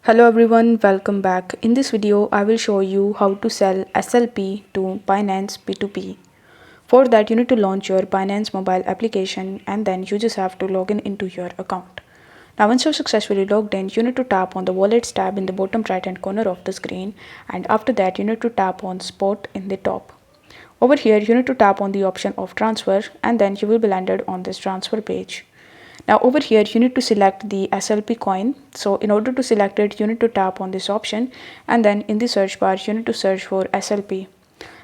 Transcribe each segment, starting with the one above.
Hello everyone, welcome back. In this video, I will show you how to sell SLP to Binance P2P. For that, you need to launch your Binance mobile application and then you just have to log in into your account. Now, once you're successfully logged in, you need to tap on the Wallets tab in the bottom right hand corner of the screen, and after that, you need to tap on Spot in the top. Over here, you need to tap on the option of transfer and then you will be landed on this transfer page. Now over here you need to select the SLP coin. So in order to select it, you need to tap on this option and then in the search bar you need to search for SLP.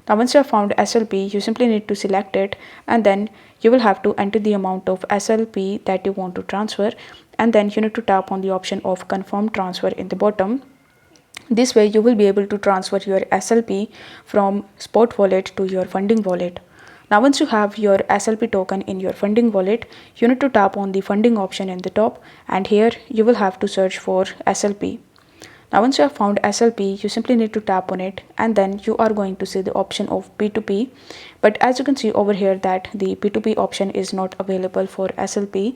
Now once you have found SLP, you simply need to select it and then you will have to enter the amount of SLP that you want to transfer, and then you need to tap on the option of confirm transfer in the bottom. This way you will be able to transfer your SLP from Spot wallet to your funding wallet. Now once you have your SLP token in your funding wallet, you need to tap on the funding option in the top, and here you will have to search for SLP. Now once you have found SLP, you simply need to tap on it and then you are going to see the option of P2P. But as you can see over here that the P2P option is not available for SLP.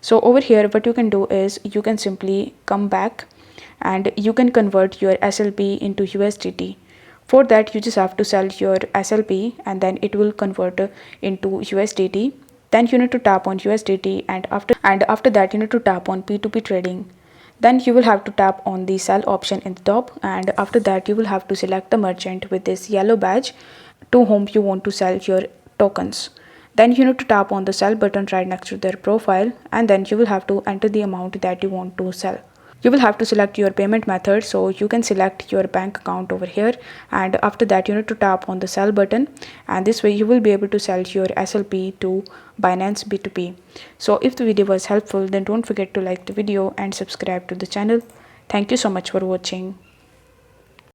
So over here what you can do is you can simply come back and you can convert your SLP into USDT. For that you just have to sell your SLP and then it will convert into USDT. Then you need to tap on USDT, and after that you need to tap on P2P trading. Then you will have to tap on the sell option in the top, and after that you will have to select the merchant with this yellow badge to whom you want to sell your tokens. Then you need to tap on the sell button right next to their profile, and then you will have to enter the amount that you want to sell. You will have to select your payment method, so you can select your bank account over here, and after that you need to tap on the sell button, and this way you will be able to sell your SLP to Binance B2P. So if the video was helpful, then don't forget to like the video and subscribe to the channel. Thank you so much for watching.